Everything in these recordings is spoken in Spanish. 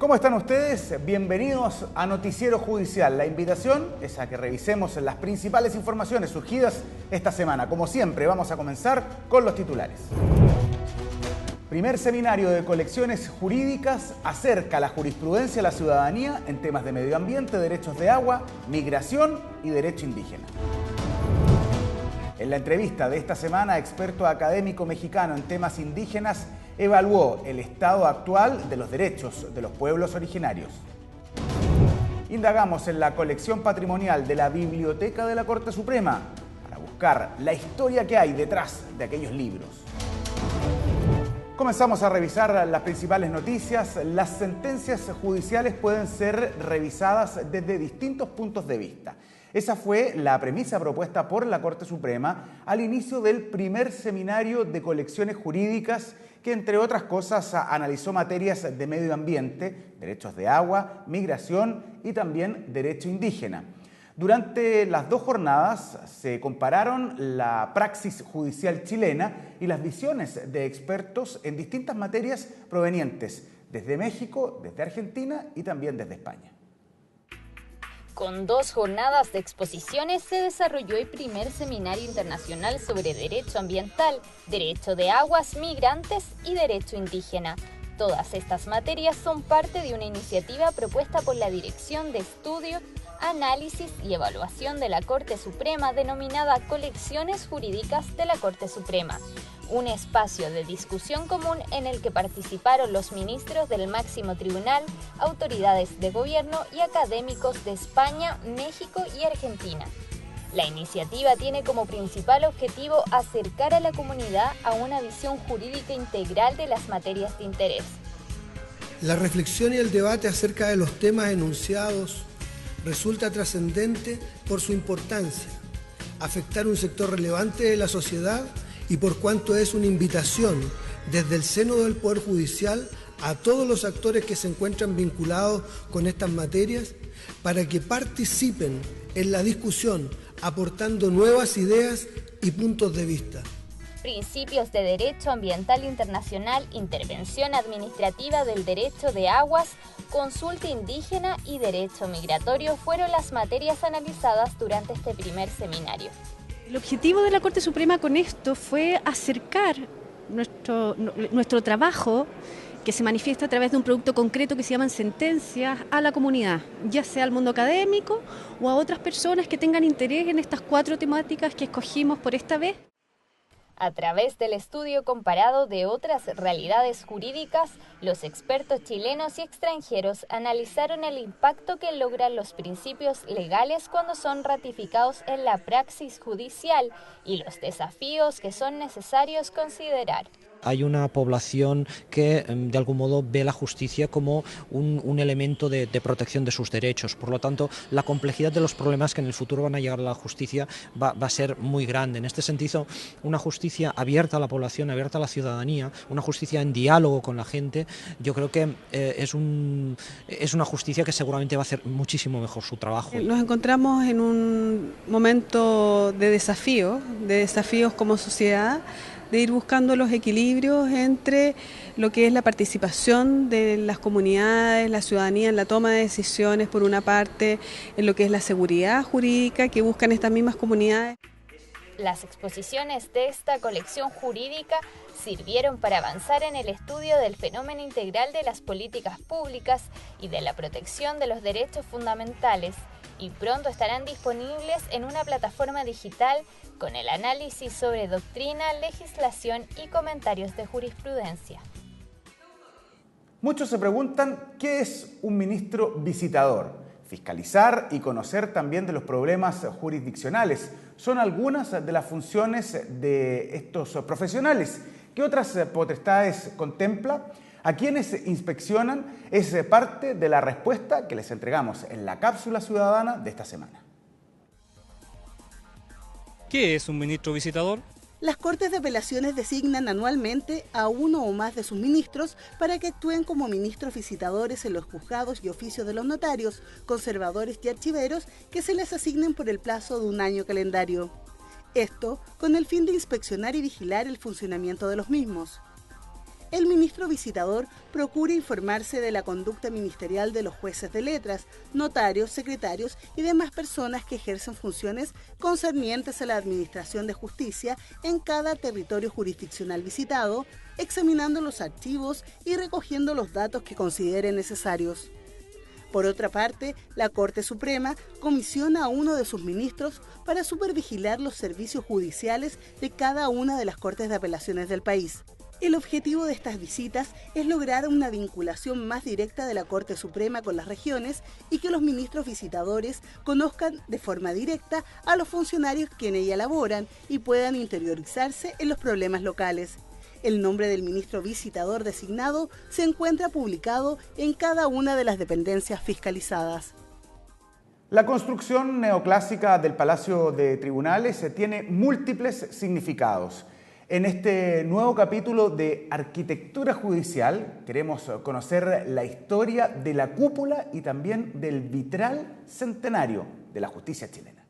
¿Cómo están ustedes? Bienvenidos a Noticiero Judicial. La invitación es a que revisemos las principales informaciones surgidas esta semana. Como siempre, vamos a comenzar con los titulares. Primer seminario de colecciones jurídicas acerca la jurisprudencia a la ciudadanía en temas de medio ambiente, derechos de agua, migración y derecho indígena. En la entrevista de esta semana, experto académico mexicano en temas indígenas evaluó el estado actual de los derechos de los pueblos originarios. Indagamos en la colección patrimonial de la Biblioteca de la Corte Suprema para buscar la historia que hay detrás de aquellos libros. Comenzamos a revisar las principales noticias. Las sentencias judiciales pueden ser revisadas desde distintos puntos de vista. Esa fue la premisa propuesta por la Corte Suprema al inicio del primer seminario de colecciones jurídicas que, entre otras cosas, analizó materias de medio ambiente, derechos de agua, migración y también derecho indígena. Durante las dos jornadas se compararon la praxis judicial chilena y las visiones de expertos en distintas materias provenientes desde México, desde Argentina y también desde España. Con 2 jornadas de exposiciones se desarrolló el primer seminario internacional sobre derecho ambiental, derecho de aguas, migrantes y derecho indígena. Todas estas materias son parte de una iniciativa propuesta por la Dirección de Estudio, Análisis y Evaluación de la Corte Suprema denominada Colecciones Jurídicas de la Corte Suprema. Un espacio de discusión común en el que participaron los ministros del máximo tribunal, autoridades de gobierno y académicos de España, México y Argentina. La iniciativa tiene como principal objetivo acercar a la comunidad a una visión jurídica integral de las materias de interés. La reflexión y el debate acerca de los temas enunciados resulta trascendente por su importancia, afectar un sector relevante de la sociedad y por cuanto es una invitación desde el seno del Poder Judicial a todos los actores que se encuentran vinculados con estas materias para que participen en la discusión aportando nuevas ideas y puntos de vista. Principios de derecho ambiental internacional, intervención administrativa del derecho de aguas, consulta indígena y derecho migratorio fueron las materias analizadas durante este primer seminario. El objetivo de la Corte Suprema con esto fue acercar nuestro trabajo, que se manifiesta a través de un producto concreto que se llaman sentencias, a la comunidad, ya sea al mundo académico o a otras personas que tengan interés en estas 4 temáticas que escogimos por esta vez. A través del estudio comparado de otras realidades jurídicas, los expertos chilenos y extranjeros analizaron el impacto que logran los principios legales cuando son ratificados en la praxis judicial y los desafíos que son necesarios considerar. Hay una población que de algún modo ve la justicia como un elemento de protección de sus derechos. Por lo tanto, la complejidad de los problemas que en el futuro van a llegar a la justicia va a ser muy grande. En este sentido, una justicia abierta a la población, abierta a la ciudadanía, una justicia en diálogo con la gente, yo creo que es una justicia que seguramente va a hacer muchísimo mejor su trabajo. Nos encontramos en un momento de desafíos como sociedad, de ir buscando los equilibrios entre lo que es la participación de las comunidades, la ciudadanía en la toma de decisiones, por una parte, en lo que es la seguridad jurídica que buscan estas mismas comunidades. Las exposiciones de esta colección jurídica sirvieron para avanzar en el estudio del fenómeno integral de las políticas públicas y de la protección de los derechos fundamentales, y pronto estarán disponibles en una plataforma digital con el análisis sobre doctrina, legislación y comentarios de jurisprudencia. Muchos se preguntan qué es un ministro visitador. Fiscalizar y conocer también de los problemas jurisdiccionales son algunas de las funciones de estos profesionales. ¿Qué otras potestades contempla? ¿A quienes inspeccionan? Es parte de la respuesta que les entregamos en la cápsula ciudadana de esta semana. ¿Qué es un ministro visitador? Las Cortes de Apelaciones designan anualmente a uno o más de sus ministros para que actúen como ministros visitadores en los juzgados y oficios de los notarios, conservadores y archiveros que se les asignen por el plazo de un año calendario. Esto con el fin de inspeccionar y vigilar el funcionamiento de los mismos. el ministro visitador procura informarse de la conducta ministerial de los jueces de letras, notarios, secretarios y demás personas que ejercen funciones concernientes a la administración de justicia en cada territorio jurisdiccional visitado, examinando los archivos y recogiendo los datos que considere necesarios. Por otra parte, la Corte Suprema comisiona a uno de sus ministros para supervigilar los servicios judiciales de cada una de las Cortes de Apelaciones del país. El objetivo de estas visitas es lograr una vinculación más directa de la Corte Suprema con las regiones y que los ministros visitadores conozcan de forma directa a los funcionarios que en ella laboran y puedan interiorizarse en los problemas locales. El nombre del ministro visitador designado se encuentra publicado en cada una de las dependencias fiscalizadas. La construcción neoclásica del Palacio de Tribunales tiene múltiples significados. En este nuevo capítulo de Arquitectura Judicial queremos conocer la historia de la cúpula y también del vitral centenario de la justicia chilena.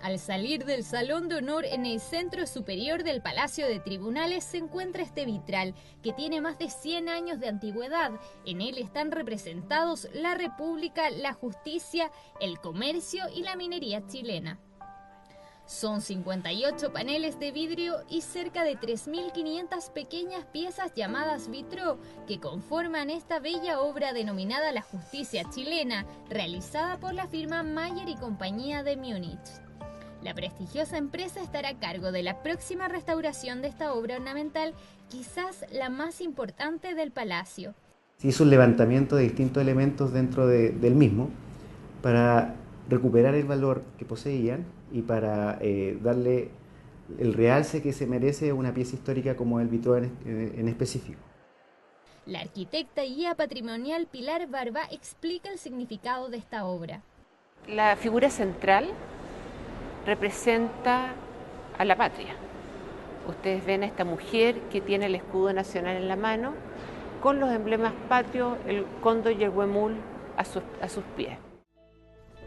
Al salir del Salón de Honor en el centro superior del Palacio de Tribunales se encuentra este vitral, que tiene más de 100 años de antigüedad. En él están representados la República, la justicia, el comercio y la minería chilena. Son 58 paneles de vidrio y cerca de 3.500 pequeñas piezas llamadas vitró que conforman esta bella obra denominada La Justicia Chilena, realizada por la firma Mayer y Compañía de Múnich. La prestigiosa empresa estará a cargo de la próxima restauración de esta obra ornamental, quizás la más importante del palacio. Se hizo un levantamiento de distintos elementos dentro del mismo para recuperar el valor que poseían y para darle el realce que se merece una pieza histórica como el vitró en específico. La arquitecta y guía patrimonial Pilar Barba explica el significado de esta obra. La figura central representa a la patria. Ustedes ven a esta mujer que tiene el escudo nacional en la mano, con los emblemas patrios, el cóndor y el huemul a sus pies.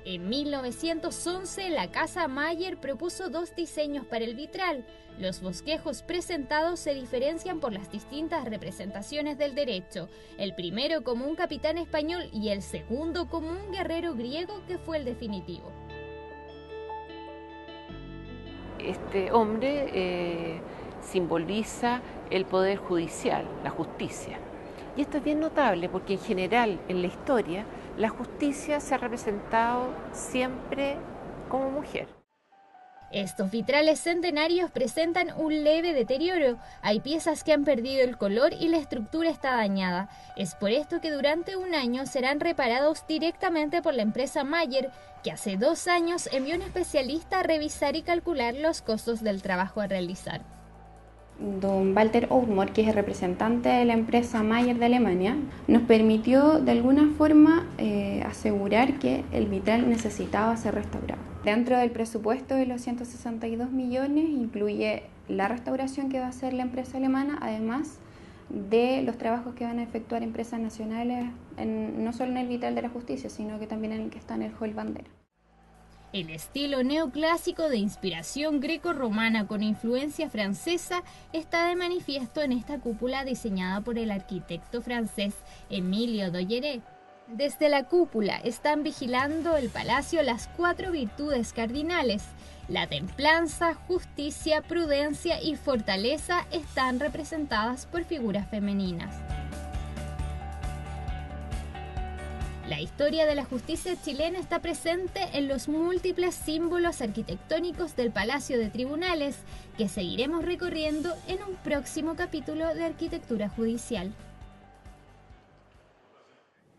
En 1911, la Casa Mayer propuso 2 diseños para el vitral. Los bosquejos presentados se diferencian por las distintas representaciones del derecho, el primero como un capitán español y el segundo como un guerrero griego que fue el definitivo. Este hombre simboliza el poder judicial, la justicia. Y esto es bien notable porque en general en la historia la justicia se ha representado siempre como mujer. Estos vitrales centenarios presentan un leve deterioro. Hay piezas que han perdido el color y la estructura está dañada. Es por esto que durante un año serán reparados directamente por la empresa Mayer, que hace 2 años envió un especialista a revisar y calcular los costos del trabajo a realizar. Don Walter Outmore, que es el representante de la empresa Mayer de Alemania, nos permitió de alguna forma asegurar que el vitral necesitaba ser restaurado. Dentro del presupuesto de los 162 millones incluye la restauración que va a hacer la empresa alemana, además de los trabajos que van a efectuar empresas nacionales, no solo en el vitral de la justicia, sino que también en el que está en el hall bandera. El estilo neoclásico de inspiración greco-romana con influencia francesa está de manifiesto en esta cúpula diseñada por el arquitecto francés Emilio Doyeret. Desde la cúpula están vigilando el palacio las 4 virtudes cardinales. La templanza, justicia, prudencia y fortaleza están representadas por figuras femeninas. La historia de la justicia chilena está presente en los múltiples símbolos arquitectónicos del Palacio de Tribunales, que seguiremos recorriendo en un próximo capítulo de Arquitectura Judicial.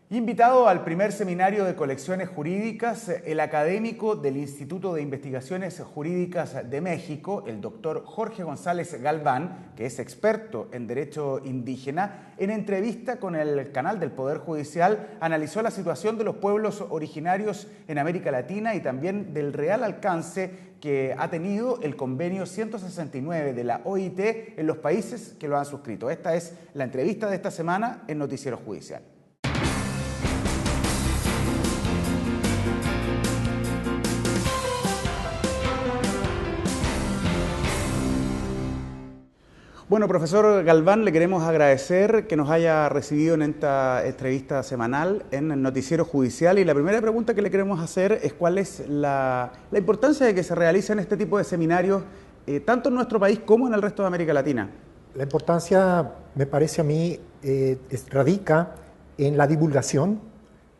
Invitado al primer seminario de colecciones jurídicas, el académico del Instituto de Investigaciones Jurídicas de México, el doctor Jorge González Galván, que es experto en derecho indígena, en entrevista con el canal del Poder Judicial, analizó la situación de los pueblos originarios en América Latina y también del real alcance que ha tenido el convenio 169 de la OIT en los países que lo han suscrito. Esta es la entrevista de esta semana en Noticiero Judicial. Bueno, profesor Galván, le queremos agradecer que nos haya recibido en esta entrevista semanal en el Noticiero Judicial. Y la primera pregunta que le queremos hacer es cuál es la importancia de que se realicen este tipo de seminarios, tanto en nuestro país como en el resto de América Latina. La importancia, me parece a mí, radica en la divulgación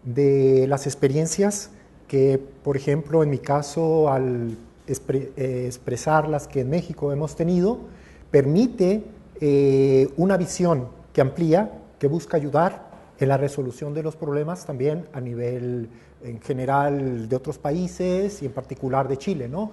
de las experiencias que, por ejemplo, en mi caso, al expresar las que en México hemos tenido, permite una visión que amplía, que busca ayudar en la resolución de los problemas también a nivel en general de otros países y en particular de Chile, ¿no?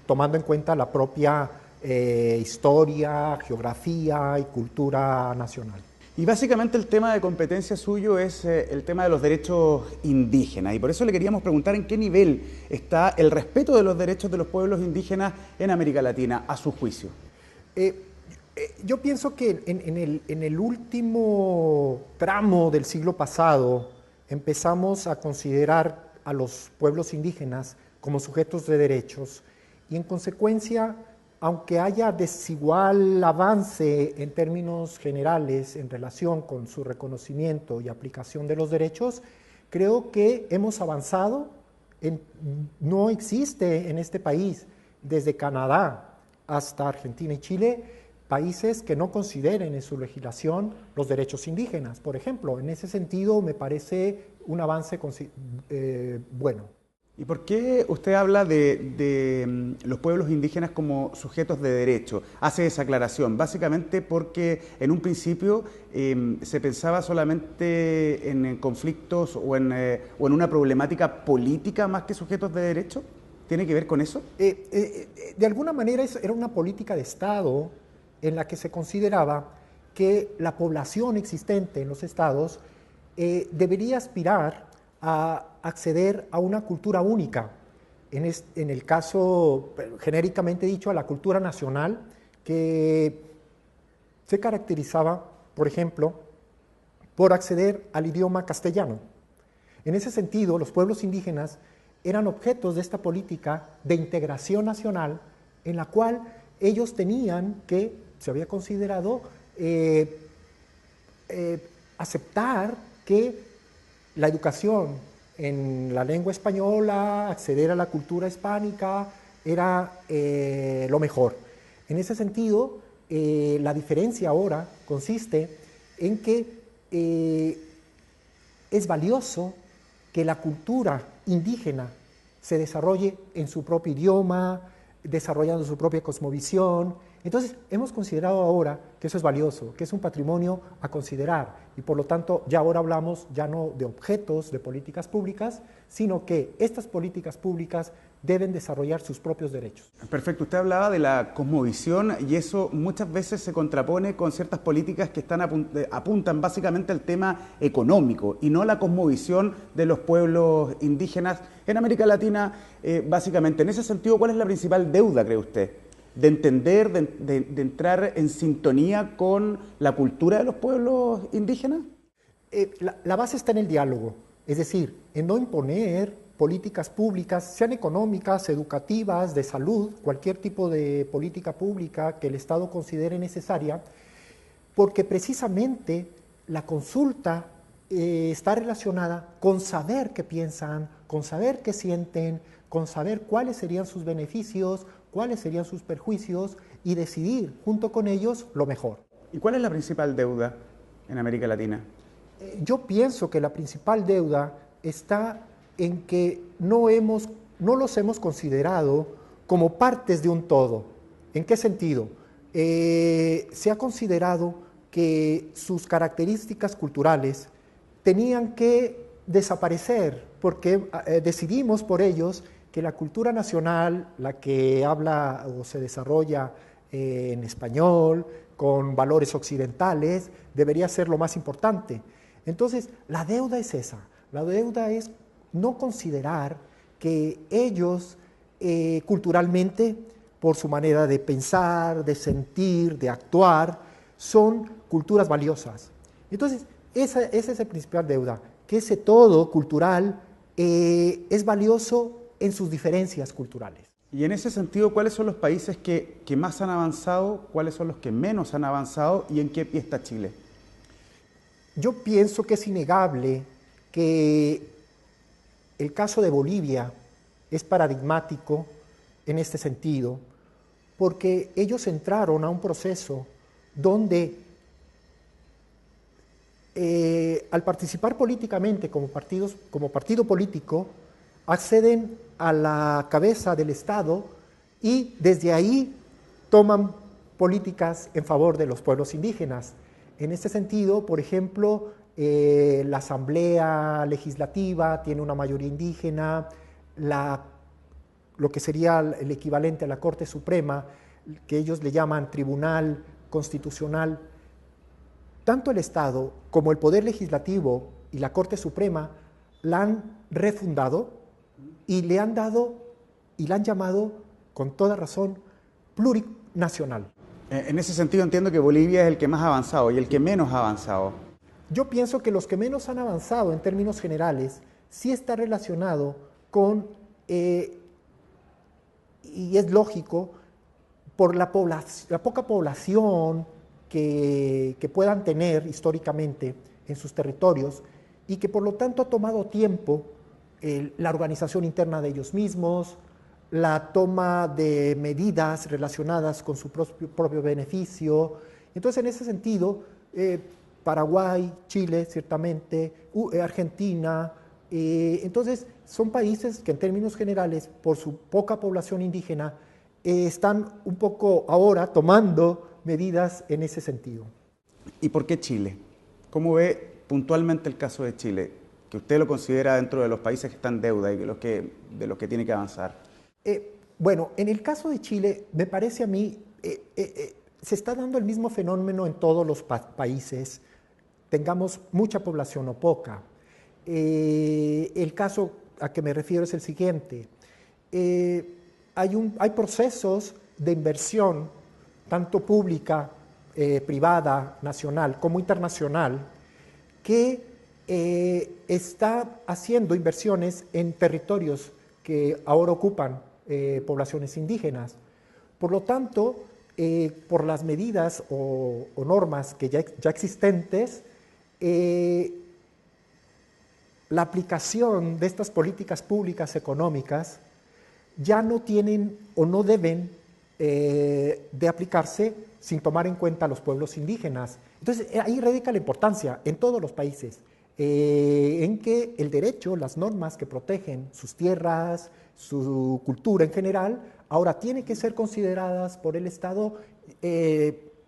Tomando en cuenta la propia historia, geografía y cultura nacional. Y básicamente el tema de competencia suyo es el tema de los derechos indígenas, y por eso le queríamos preguntar en qué nivel está el respeto de los derechos de los pueblos indígenas en América Latina, a su juicio. Yo pienso que en el último tramo del siglo pasado empezamos a considerar a los pueblos indígenas como sujetos de derechos y en consecuencia, aunque haya desigual avance en términos generales en relación con su reconocimiento y aplicación de los derechos, creo que hemos avanzado. No existe en este país, desde Canadá hasta Argentina y Chile, países que no consideren en su legislación los derechos indígenas, por ejemplo. En ese sentido, me parece un avance bueno. ¿Y por qué usted habla de los pueblos indígenas como sujetos de derecho? Hace esa aclaración, básicamente porque en un principio se pensaba solamente en conflictos o en una problemática política más que sujetos de derecho. ¿Tiene que ver con eso? De alguna manera era una política de Estado en la que se consideraba que la población existente en los estados debería aspirar a acceder a una cultura única. En el caso, genéricamente dicho, a la cultura nacional, que se caracterizaba, por ejemplo, por acceder al idioma castellano. En ese sentido, los pueblos indígenas eran objetos de esta política de integración nacional en la cual ellos tenían que, se había considerado, aceptar que la educación en la lengua española, acceder a la cultura hispánica, era lo mejor. En ese sentido, la diferencia ahora consiste en que es valioso que la cultura indígena se desarrolle en su propio idioma, desarrollando su propia cosmovisión. Entonces, hemos considerado ahora que eso es valioso, que es un patrimonio a considerar, y por lo tanto, ya ahora hablamos ya no de objetos de políticas públicas, sino que estas políticas públicas deben desarrollar sus propios derechos. Perfecto, usted hablaba de la cosmovisión y eso muchas veces se contrapone con ciertas políticas que apuntan básicamente al tema económico y no la cosmovisión de los pueblos indígenas en América Latina. Básicamente, en ese sentido, ¿cuál es la principal deuda, cree usted? De entender, de entrar en sintonía con la cultura de los pueblos indígenas? La base está en el diálogo, es decir, en no imponer políticas públicas, sean económicas, educativas, de salud, cualquier tipo de política pública que el Estado considere necesaria, porque precisamente la consulta está relacionada con saber qué piensan, con saber qué sienten, con saber cuáles serían sus beneficios, cuáles serían sus perjuicios y decidir junto con ellos lo mejor. ¿Y cuál es la principal deuda en América Latina? Yo pienso que la principal deuda está en que no los hemos considerado como partes de un todo. ¿En qué sentido? Se ha considerado que sus características culturales tenían que desaparecer, porque decidimos por ellos que la cultura nacional, la que habla o se desarrolla en español, con valores occidentales, debería ser lo más importante. Entonces, la deuda es esa. La deuda es no considerar que ellos culturalmente, por su manera de pensar, de sentir, de actuar, son culturas valiosas. Entonces, esa es la principal deuda, que ese todo cultural es valioso en sus diferencias culturales. Y en ese sentido, ¿cuáles son los países que más han avanzado? ¿Cuáles son los que menos han avanzado? ¿Y en qué pie está Chile? Yo pienso que es innegable que el caso de Bolivia es paradigmático en este sentido, porque ellos entraron a un proceso donde al participar políticamente como partido político, acceden a la cabeza del Estado y desde ahí toman políticas en favor de los pueblos indígenas. En este sentido, por ejemplo, la Asamblea Legislativa tiene una mayoría indígena, lo que sería el equivalente a la Corte Suprema, que ellos le llaman Tribunal Constitucional. Tanto el Estado como el Poder Legislativo y la Corte Suprema la han refundado y le han dado y la han llamado, con toda razón, plurinacional. En ese sentido entiendo que Bolivia es el que más ha avanzado y el que menos ha avanzado. Yo pienso que los que menos han avanzado en términos generales sí está relacionado con, y es lógico, por la poca población que puedan tener históricamente en sus territorios y que por lo tanto ha tomado tiempo la organización interna de ellos mismos, la toma de medidas relacionadas con su propio beneficio. Entonces, en ese sentido, Paraguay, Chile, ciertamente, Argentina, entonces son países que en términos generales, por su poca población indígena, están un poco ahora tomando medidas en ese sentido. ¿Y por qué Chile? ¿Cómo ve puntualmente el caso de Chile, que usted lo considera dentro de los países que están en deuda y de los que tiene que avanzar? Bueno, en el caso de Chile, me parece a mí, se está dando el mismo fenómeno en todos los países, tengamos mucha población o poca. El caso a que me refiero es el siguiente. Hay procesos de inversión, tanto pública, privada, nacional, como internacional, que está haciendo inversiones en territorios que ahora ocupan poblaciones indígenas. Por lo tanto, por las medidas o normas que ya existentes, la aplicación de estas políticas públicas económicas ya no tienen o no deben de aplicarse sin tomar en cuenta a los pueblos indígenas. Entonces, ahí radica la importancia en todos los países, en que el derecho, las normas que protegen sus tierras, su cultura en general, ahora tienen que ser consideradas por el Estado,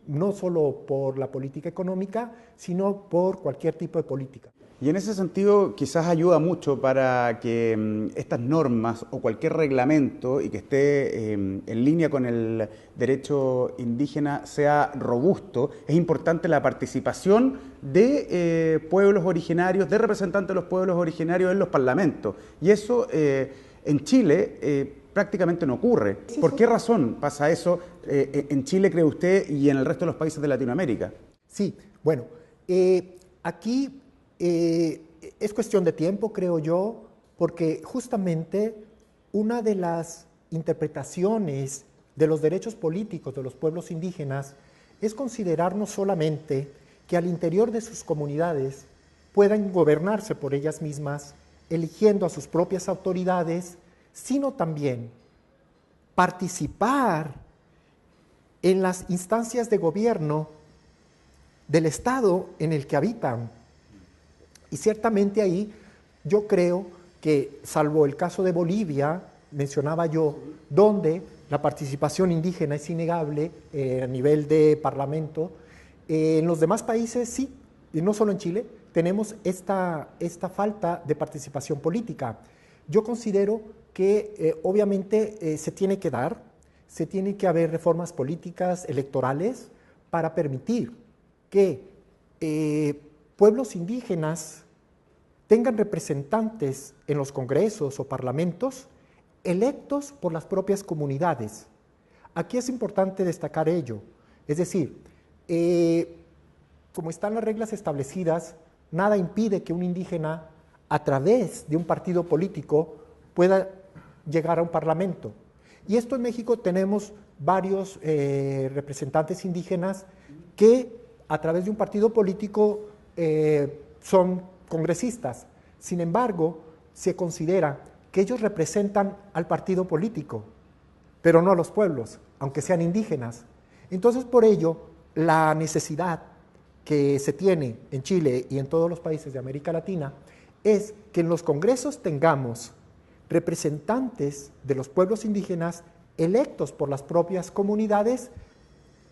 no solo por la política económica, sino por cualquier tipo de política. Y en ese sentido quizás ayuda mucho para que estas normas o cualquier reglamento y que esté en línea con el derecho indígena sea robusto. Es importante la participación de pueblos originarios, de representantes de los pueblos originarios en los parlamentos. Y eso en Chile prácticamente no ocurre. ¿Por qué razón pasa eso en Chile, cree usted, y en el resto de los países de Latinoamérica? Sí, bueno, aquí es cuestión de tiempo, creo yo, porque justamente una de las interpretaciones de los derechos políticos de los pueblos indígenas es considerar no solamente que al interior de sus comunidades puedan gobernarse por ellas mismas, eligiendo a sus propias autoridades, sino también participar en las instancias de gobierno del Estado en el que habitan. Y ciertamente ahí yo creo que, salvo el caso de Bolivia, mencionaba yo, donde la participación indígena es innegable a nivel de parlamento, en los demás países sí, y no solo en Chile, tenemos esta falta de participación política. Yo considero que obviamente se tiene que haber reformas políticas electorales para permitir que pueblos indígenas tengan representantes en los congresos o parlamentos electos por las propias comunidades. Aquí es importante destacar ello, es decir, como están las reglas establecidas, nada impide que un indígena, a través de un partido político, pueda llegar a un parlamento. Y esto en México tenemos varios representantes indígenas que, a través de un partido político, son congresistas. Sin embargo, se considera que ellos representan al partido político, pero no a los pueblos, aunque sean indígenas. Entonces, por ello, la necesidad que se tiene en Chile y en todos los países de América Latina es que en los congresos tengamos representantes de los pueblos indígenas electos por las propias comunidades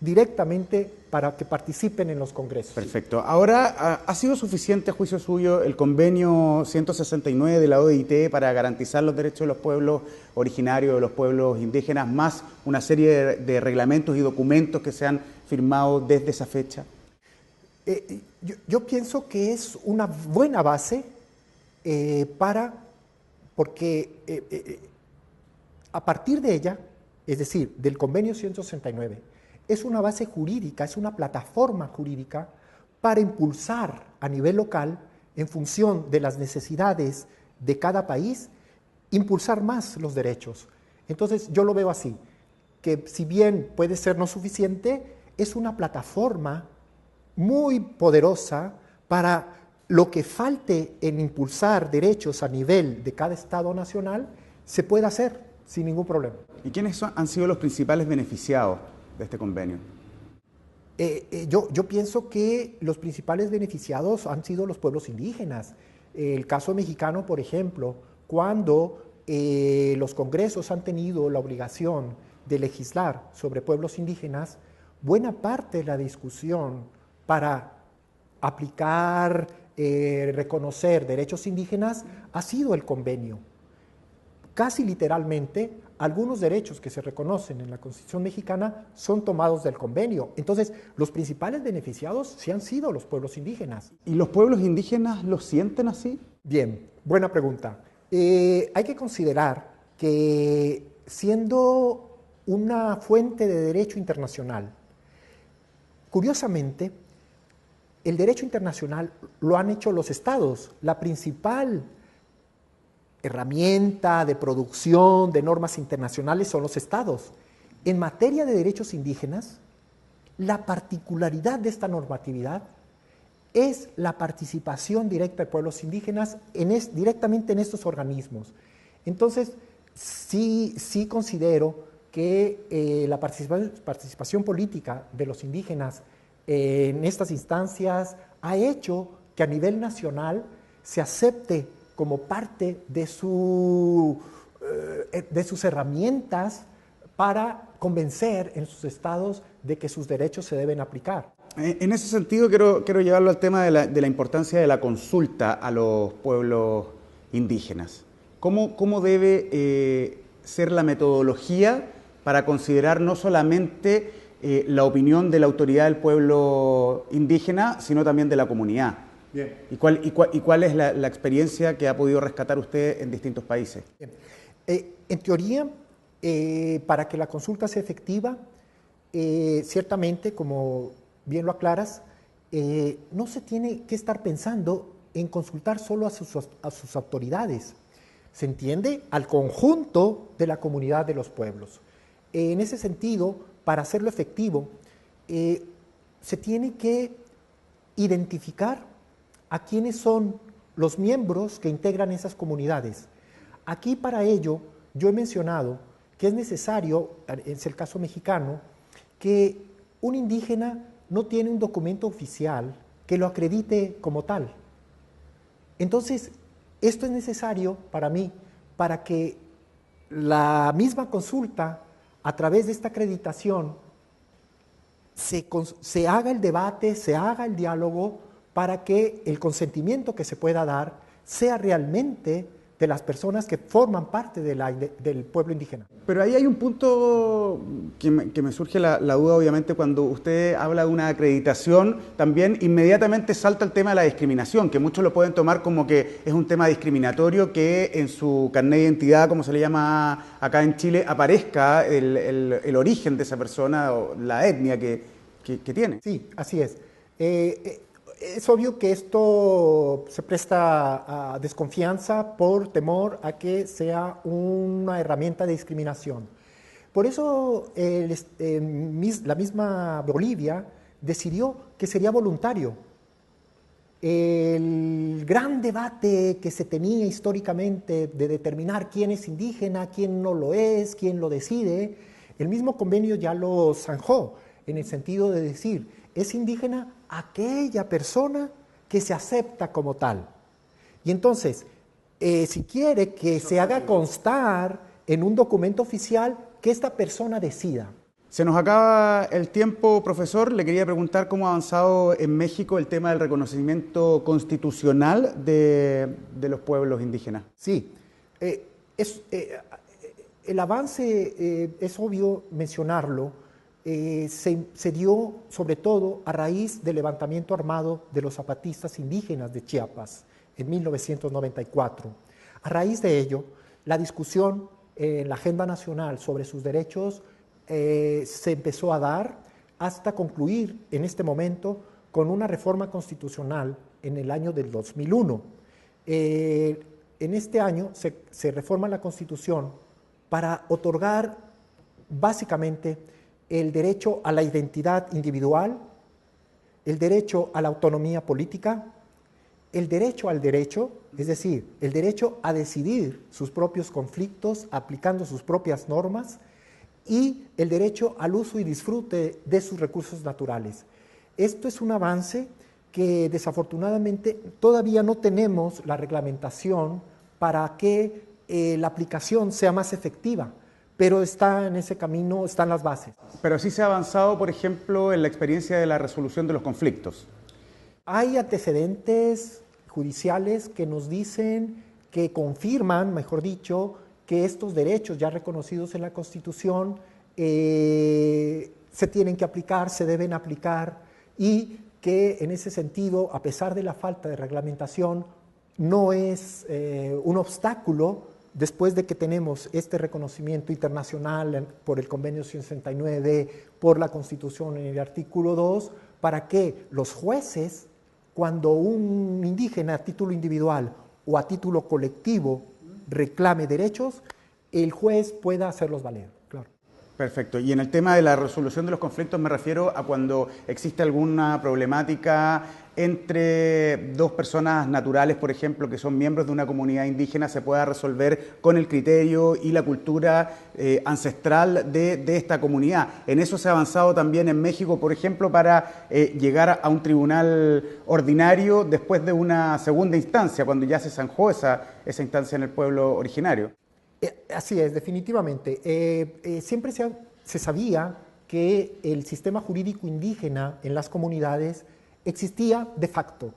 directamente para que participen en los congresos. Perfecto. Ahora, ¿ha sido suficiente, a juicio suyo, el convenio 169 de la OIT para garantizar los derechos de los pueblos originarios, de los pueblos indígenas, más una serie de reglamentos y documentos que se han firmado desde esa fecha? Yo pienso que es una buena base porque a partir de ella, es decir, del convenio 169, es una base jurídica, es una plataforma jurídica para impulsar a nivel local, en función de las necesidades de cada país, impulsar más los derechos. Entonces yo lo veo así, que si bien puede ser no suficiente, es una plataforma muy poderosa para lo que falte en impulsar derechos a nivel de cada Estado nacional, se puede hacer sin ningún problema. ¿Y quiénes han sido los principales beneficiados de este convenio? Yo pienso que los principales beneficiados han sido los pueblos indígenas. El caso mexicano, por ejemplo, cuando los congresos han tenido la obligación de legislar sobre pueblos indígenas, buena parte de la discusión para aplicar, reconocer derechos indígenas ha sido el convenio. Casi literalmente, algunos derechos que se reconocen en la Constitución mexicana son tomados del convenio. Entonces, los principales beneficiados sí han sido los pueblos indígenas. ¿Y los pueblos indígenas lo sienten así? Bien, buena pregunta. Hay que considerar que, siendo una fuente de derecho internacional, curiosamente, el derecho internacional lo han hecho los estados. La principal herramienta de producción de normas internacionales son los estados. En materia de derechos indígenas, la particularidad de esta normatividad es la participación directa de pueblos indígenas directamente en estos organismos. Entonces, sí considero que la participación política de los indígenas en estas instancias ha hecho que a nivel nacional se acepte como parte de sus herramientas para convencer en sus estados de que sus derechos se deben aplicar. En ese sentido, quiero llevarlo al tema de la importancia de la consulta a los pueblos indígenas. ¿Cómo debe ser la metodología para considerar no solamente la opinión de la autoridad del pueblo indígena, sino también de la comunidad? Bien. ¿Y cuál es la experiencia que ha podido rescatar usted en distintos países? Bien. En teoría, para que la consulta sea efectiva, ciertamente, como bien lo aclaras, no se tiene que estar pensando en consultar solo a sus autoridades. ¿Se entiende? Al conjunto de la comunidad de los pueblos. En ese sentido, para hacerlo efectivo, se tiene que identificar a quiénes son los miembros que integran esas comunidades. Aquí, para ello, yo he mencionado que es necesario, es el caso mexicano, que un indígena no tiene un documento oficial que lo acredite como tal. Entonces, esto es necesario para mí, para que la misma consulta, a través de esta acreditación, se haga el debate, se haga el diálogo para que el consentimiento que se pueda dar sea realmente de las personas que forman parte del pueblo indígena. Pero ahí hay un punto que me surge la duda, obviamente, cuando usted habla de una acreditación, también inmediatamente salta el tema de la discriminación, que muchos lo pueden tomar como que es un tema discriminatorio que en su carnet de identidad, como se le llama acá en Chile, aparezca el origen de esa persona o la etnia que tiene. Sí, así es. Es obvio que esto se presta a desconfianza por temor a que sea una herramienta de discriminación. Por eso la misma Bolivia decidió que sería voluntario. El gran debate que se tenía históricamente de determinar quién es indígena, quién no lo es, quién lo decide, el mismo convenio ya lo zanjó en el sentido de decir, es indígena aquella persona que se acepta como tal. Y entonces, si quiere que se haga constar en un documento oficial que esta persona decida. Se nos acaba el tiempo, profesor. Le quería preguntar cómo ha avanzado en México el tema del reconocimiento constitucional de los pueblos indígenas. Sí, el avance, es obvio mencionarlo, se dio sobre todo a raíz del levantamiento armado de los zapatistas indígenas de Chiapas en 1994. A raíz de ello, la discusión en la agenda nacional sobre sus derechos se empezó a dar hasta concluir en este momento con una reforma constitucional en el año del 2001. En este año se reforma la Constitución para otorgar básicamente el derecho a la identidad individual, el derecho a la autonomía política, el derecho al derecho, es decir, el derecho a decidir sus propios conflictos aplicando sus propias normas, y el derecho al uso y disfrute de sus recursos naturales. Esto es un avance que desafortunadamente todavía no tenemos la reglamentación para que la aplicación sea más efectiva, pero está en ese camino, están las bases. Pero sí se ha avanzado, por ejemplo, en la experiencia de la resolución de los conflictos. Hay antecedentes judiciales que nos dicen, que confirman, mejor dicho, que estos derechos ya reconocidos en la Constitución se tienen que aplicar, se deben aplicar, y que en ese sentido, a pesar de la falta de reglamentación, no es un obstáculo después de que tenemos este reconocimiento internacional por el Convenio 169, por la Constitución en el artículo 2, para que los jueces, cuando un indígena a título individual o a título colectivo reclame derechos, el juez pueda hacerlos valer. Claro. Perfecto. Y en el tema de la resolución de los conflictos me refiero a cuando existe alguna problemática entre dos personas naturales, por ejemplo, que son miembros de una comunidad indígena, se pueda resolver con el criterio y la cultura ancestral de esta comunidad. En eso se ha avanzado también en México, por ejemplo, para llegar a un tribunal ordinario después de una segunda instancia, cuando ya se zanjó esa instancia en el pueblo originario. Así es, definitivamente. Siempre se sabía que el sistema jurídico indígena en las comunidades existía de facto.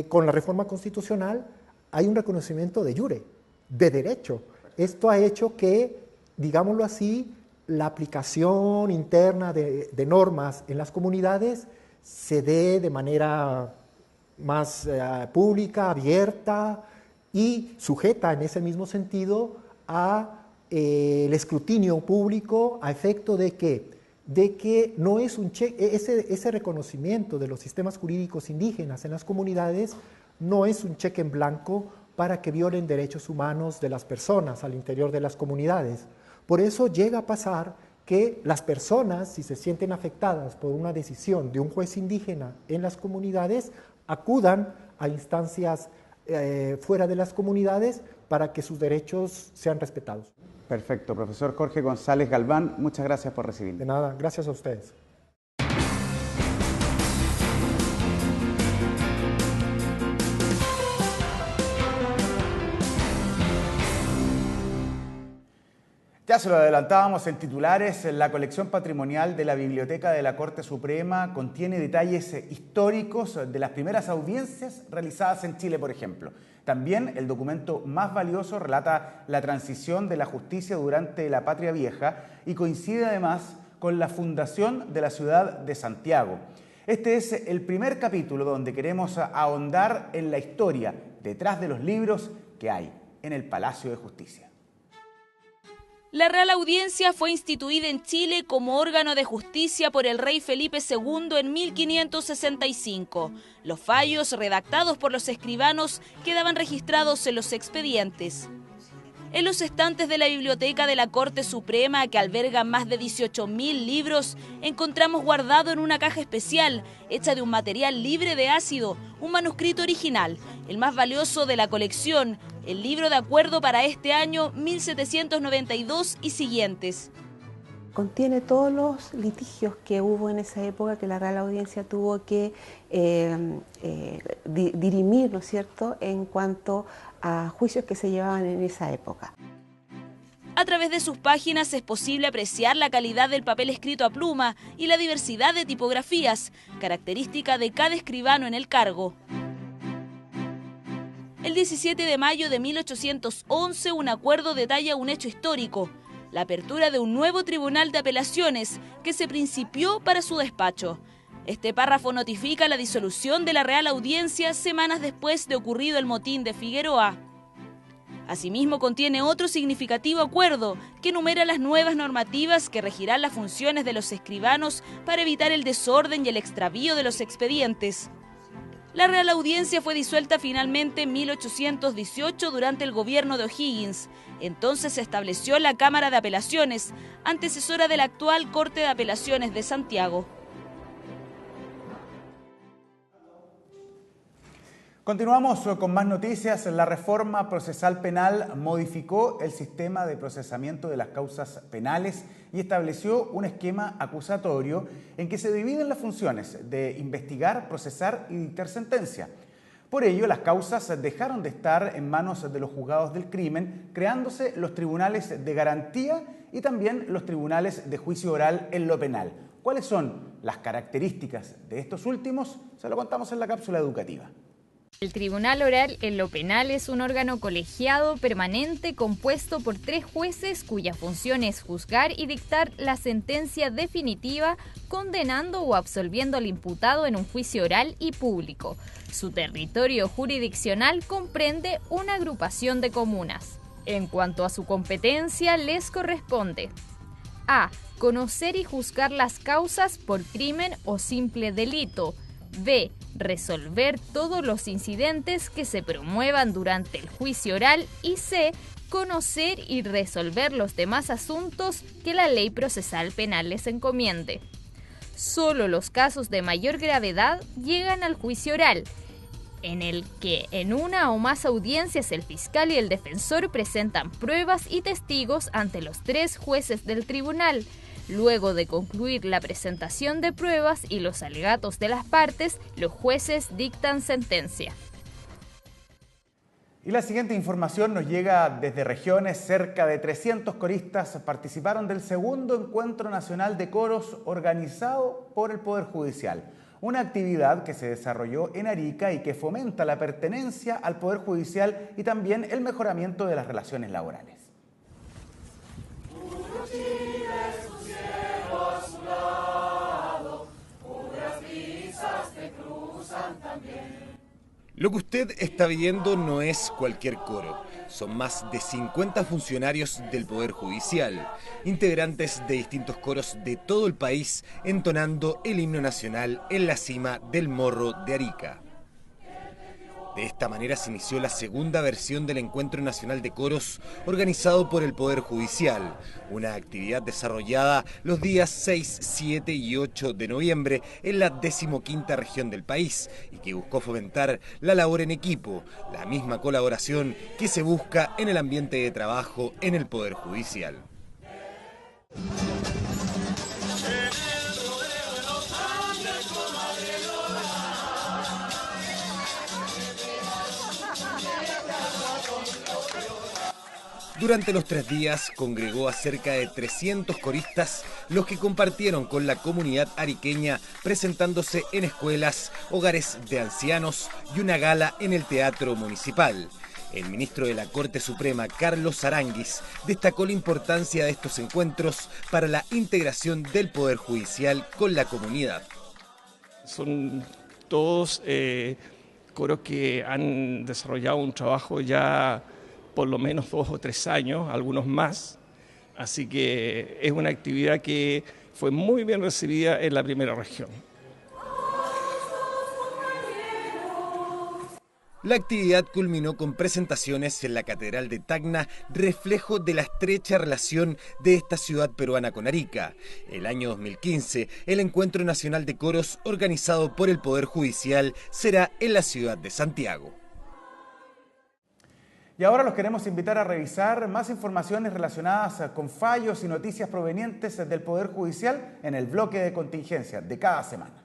Con la reforma constitucional hay un reconocimiento de jure, de derecho. Esto ha hecho que, digámoslo así, la aplicación interna de normas en las comunidades se dé de manera más pública, abierta y sujeta en ese mismo sentido a el escrutinio público a efecto de que no es un ese reconocimiento de los sistemas jurídicos indígenas en las comunidades no es un cheque en blanco para que violen derechos humanos de las personas al interior de las comunidades. Por eso llega a pasar que las personas, si se sienten afectadas por una decisión de un juez indígena en las comunidades, acudan a instancias fuera de las comunidades para que sus derechos sean respetados. Perfecto. Profesor Jorge González Galván, muchas gracias por recibirme. De nada, gracias a ustedes. Ya se lo adelantábamos en titulares, la colección patrimonial de la Biblioteca de la Corte Suprema contiene detalles históricos de las primeras audiencias realizadas en Chile, por ejemplo. También el documento más valioso relata la transición de la justicia durante la Patria Vieja y coincide además con la fundación de la ciudad de Santiago. Este es el primer capítulo donde queremos ahondar en la historia detrás de los libros que hay en el Palacio de Justicia. La Real Audiencia fue instituida en Chile como órgano de justicia por el rey Felipe II en 1565. Los fallos redactados por los escribanos quedaban registrados en los expedientes. En los estantes de la Biblioteca de la Corte Suprema, que alberga más de 18.000 libros, encontramos guardado en una caja especial, hecha de un material libre de ácido, un manuscrito original, el más valioso de la colección, el libro de acuerdo para este año 1792 y siguientes. Contiene todos los litigios que hubo en esa época que la Real Audiencia tuvo que dirimir, ¿no es cierto?, en cuanto a juicios que se llevaban en esa época. A través de sus páginas es posible apreciar la calidad del papel escrito a pluma y la diversidad de tipografías, característica de cada escribano en el cargo. El 17 de mayo de 1811, un acuerdo detalla un hecho histórico, la apertura de un nuevo tribunal de apelaciones que se principió para su despacho. Este párrafo notifica la disolución de la Real Audiencia semanas después de ocurrido el motín de Figueroa. Asimismo, contiene otro significativo acuerdo que enumera las nuevas normativas que regirán las funciones de los escribanos para evitar el desorden y el extravío de los expedientes. La Real Audiencia fue disuelta finalmente en 1818 durante el gobierno de O'Higgins. Entonces se estableció la Cámara de Apelaciones, antecesora de la actual Corte de Apelaciones de Santiago. Continuamos con más noticias. La reforma procesal penal modificó el sistema de procesamiento de las causas penales y estableció un esquema acusatorio en que se dividen las funciones de investigar, procesar y dictar sentencia. Por ello, las causas dejaron de estar en manos de los juzgados del crimen, creándose los tribunales de garantía y también los tribunales de juicio oral en lo penal. ¿Cuáles son las características de estos últimos? Se lo contamos en la cápsula educativa. El Tribunal Oral en lo Penal es un órgano colegiado permanente compuesto por 3 jueces cuya función es juzgar y dictar la sentencia definitiva, condenando o absolviendo al imputado en un juicio oral y público. Su territorio jurisdiccional comprende una agrupación de comunas. En cuanto a su competencia, les corresponde: A. Conocer y juzgar las causas por crimen o simple delito. B. Resolver todos los incidentes que se promuevan durante el juicio oral. Y C. Conocer y resolver los demás asuntos que la ley procesal penal les encomiende. Solo los casos de mayor gravedad llegan al juicio oral, en el que en una o más audiencias el fiscal y el defensor presentan pruebas y testigos ante los 3 jueces del tribunal. Luego de concluir la presentación de pruebas y los alegatos de las partes, los jueces dictan sentencia. Y la siguiente información nos llega desde regiones. Cerca de 300 coristas participaron del segundo Encuentro Nacional de Coros organizado por el Poder Judicial. Una actividad que se desarrolló en Arica y que fomenta la pertenencia al Poder Judicial y también el mejoramiento de las relaciones laborales. Lo que usted está viendo no es cualquier coro. Son más de 50 funcionarios del Poder Judicial, integrantes de distintos coros de todo el país, entonando el himno nacional en la cima del Morro de Arica. De esta manera se inició la segunda versión del Encuentro Nacional de Coros organizado por el Poder Judicial, una actividad desarrollada los días 6, 7 y 8 de noviembre en la 15ª región del país y que buscó fomentar la labor en equipo, la misma colaboración que se busca en el ambiente de trabajo en el Poder Judicial. Durante los 3 días congregó a cerca de 300 coristas, los que compartieron con la comunidad ariqueña presentándose en escuelas, hogares de ancianos y una gala en el Teatro Municipal. El ministro de la Corte Suprema, Carlos Aránguiz, destacó la importancia de estos encuentros para la integración del Poder Judicial con la comunidad. Son todos coros que han desarrollado un trabajo ya por lo menos 2 o 3 años, algunos más. Así que es una actividad que fue muy bien recibida en la primera región. La actividad culminó con presentaciones en la Catedral de Tacna, reflejo de la estrecha relación de esta ciudad peruana con Arica. El año 2015, el Encuentro Nacional de Coros, organizado por el Poder Judicial, será en la ciudad de Santiago. Y ahora los queremos invitar a revisar más informaciones relacionadas con fallos y noticias provenientes del Poder Judicial en el bloque de contingencia de cada semana.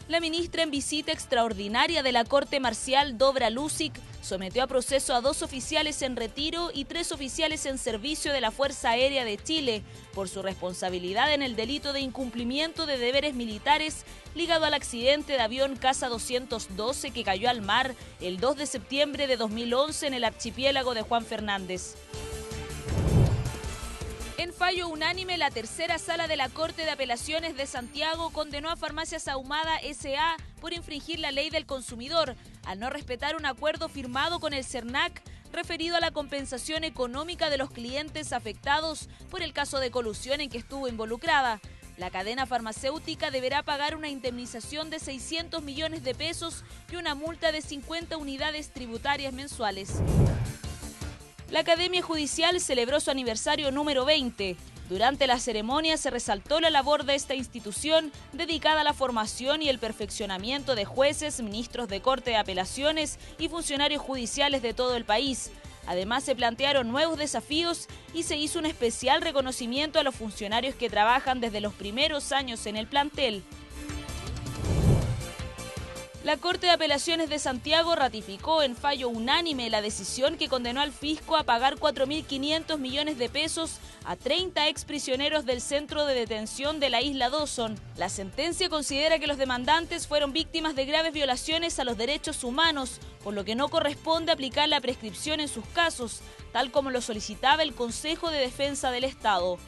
La ministra en visita extraordinaria de la Corte Marcial, Dobra Lusic, sometió a proceso a 2 oficiales en retiro y 3 oficiales en servicio de la Fuerza Aérea de Chile por su responsabilidad en el delito de incumplimiento de deberes militares ligado al accidente de avión Casa 212 que cayó al mar el 2 de septiembre de 2011 en el archipiélago de Juan Fernández. En fallo unánime, la tercera sala de la Corte de Apelaciones de Santiago condenó a Farmacias Ahumada S.A. por infringir la ley del consumidor al no respetar un acuerdo firmado con el CERNAC referido a la compensación económica de los clientes afectados por el caso de colusión en que estuvo involucrada. La cadena farmacéutica deberá pagar una indemnización de 600 millones de pesos y una multa de 50 unidades tributarias mensuales. La Academia Judicial celebró su aniversario número 20. Durante la ceremonia se resaltó la labor de esta institución dedicada a la formación y el perfeccionamiento de jueces, ministros de Corte de Apelaciones y funcionarios judiciales de todo el país. Además, se plantearon nuevos desafíos y se hizo un especial reconocimiento a los funcionarios que trabajan desde los primeros años en el plantel. La Corte de Apelaciones de Santiago ratificó en fallo unánime la decisión que condenó al fisco a pagar 4.500 millones de pesos a 30 exprisioneros del centro de detención de la isla Dawson. La sentencia considera que los demandantes fueron víctimas de graves violaciones a los derechos humanos, por lo que no corresponde aplicar la prescripción en sus casos, tal como lo solicitaba el Consejo de Defensa del Estado.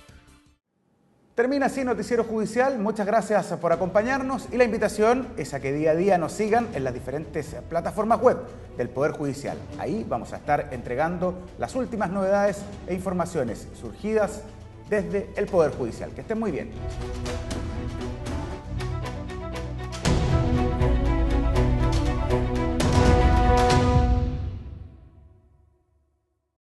Termina así Noticiero Judicial. Muchas gracias por acompañarnos y la invitación es a que día a día nos sigan en las diferentes plataformas web del Poder Judicial. Ahí vamos a estar entregando las últimas novedades e informaciones surgidas desde el Poder Judicial. Que estén muy bien.